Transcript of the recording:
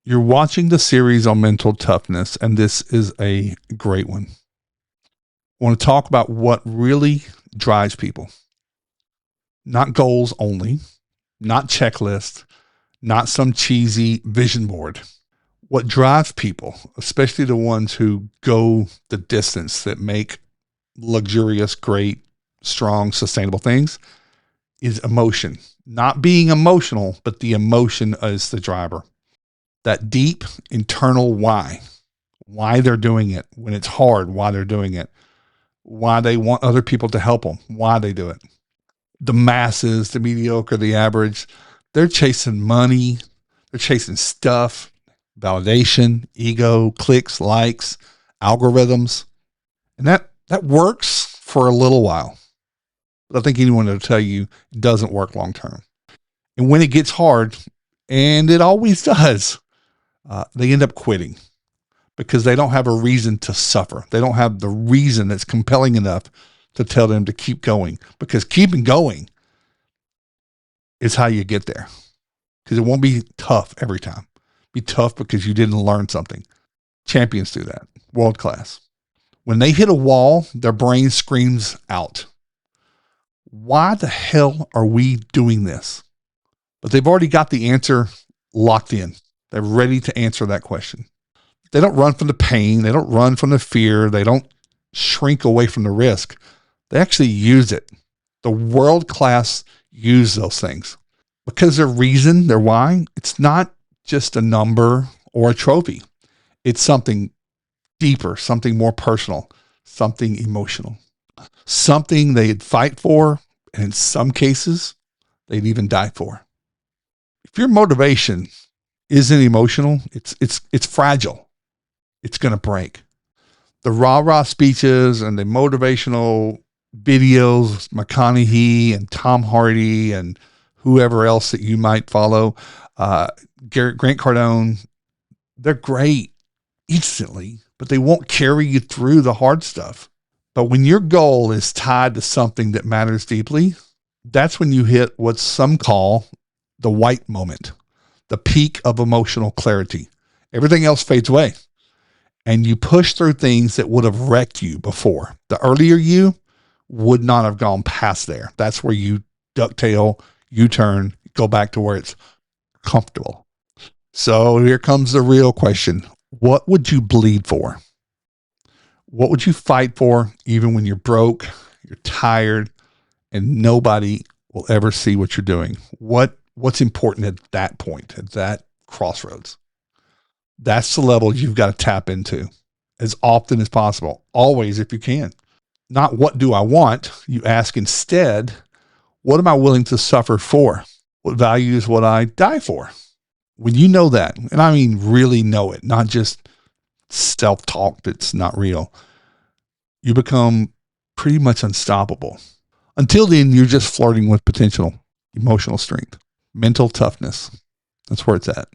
You're watching the series on mental toughness, and this is a great one. I want to talk about what really drives people. Not goals only, not checklists, not some cheesy vision board. What drives people, especially the ones who go the distance that make luxurious, great, strong, sustainable things, is emotion. Not being emotional, but the emotion is the driver. That deep internal why they're doing it, when it's hard, why they're doing it, why they want other people to help them, why they do it. The masses, the mediocre, the average, they're chasing money, they're chasing stuff, validation, ego, clicks, likes, algorithms. And that works for a little while. But I think anyone will tell you it doesn't work long term. And when it gets hard, and it always does, they end up quitting because they don't have a reason to suffer. They don't have the reason that's compelling enough to tell them to keep going, because keeping going is how you get there. Because it won't be tough every time. Be tough because you didn't learn something. Champions do that. World class. When they hit a wall, their brain screams out, why the hell are we doing this? But they've already got the answer locked in. They're ready to answer that question. They don't run from the pain. They don't run from the fear. They don't shrink away from the risk. They actually use it. The world class use those things because their reason, their why, it's not just a number or a trophy. It's something deeper, something more personal, something emotional, something they'd fight for. And in some cases, they'd even die for. If your motivation isn't emotional, it's fragile. It's going to break. The rah-rah speeches and the motivational videos, McConaughey and Tom Hardy and whoever else that you might follow, Grant Cardone, they're great instantly, but they won't carry you through the hard stuff. But when your goal is tied to something that matters deeply, that's when you hit what some call the white moment, the peak of emotional clarity. Everything else fades away. And you push through things that would have wrecked you before. The earlier you would not have gone past there. That's where you ducktail, U-turn, go back to where it's comfortable. So here comes the real question. What would you bleed for? What would you fight for even when you're broke, you're tired, and nobody will ever see what you're doing? What's important at that point, at that crossroads? That's the level you've got to tap into as often as possible, always if you can. Not what do I want? You ask instead, what am I willing to suffer for? What values would I die for? When you know that, and I mean really know it, not just self-talk that's not real, you become pretty much unstoppable. Until then, you're just flirting with potential emotional strength, mental toughness. That's where it's at.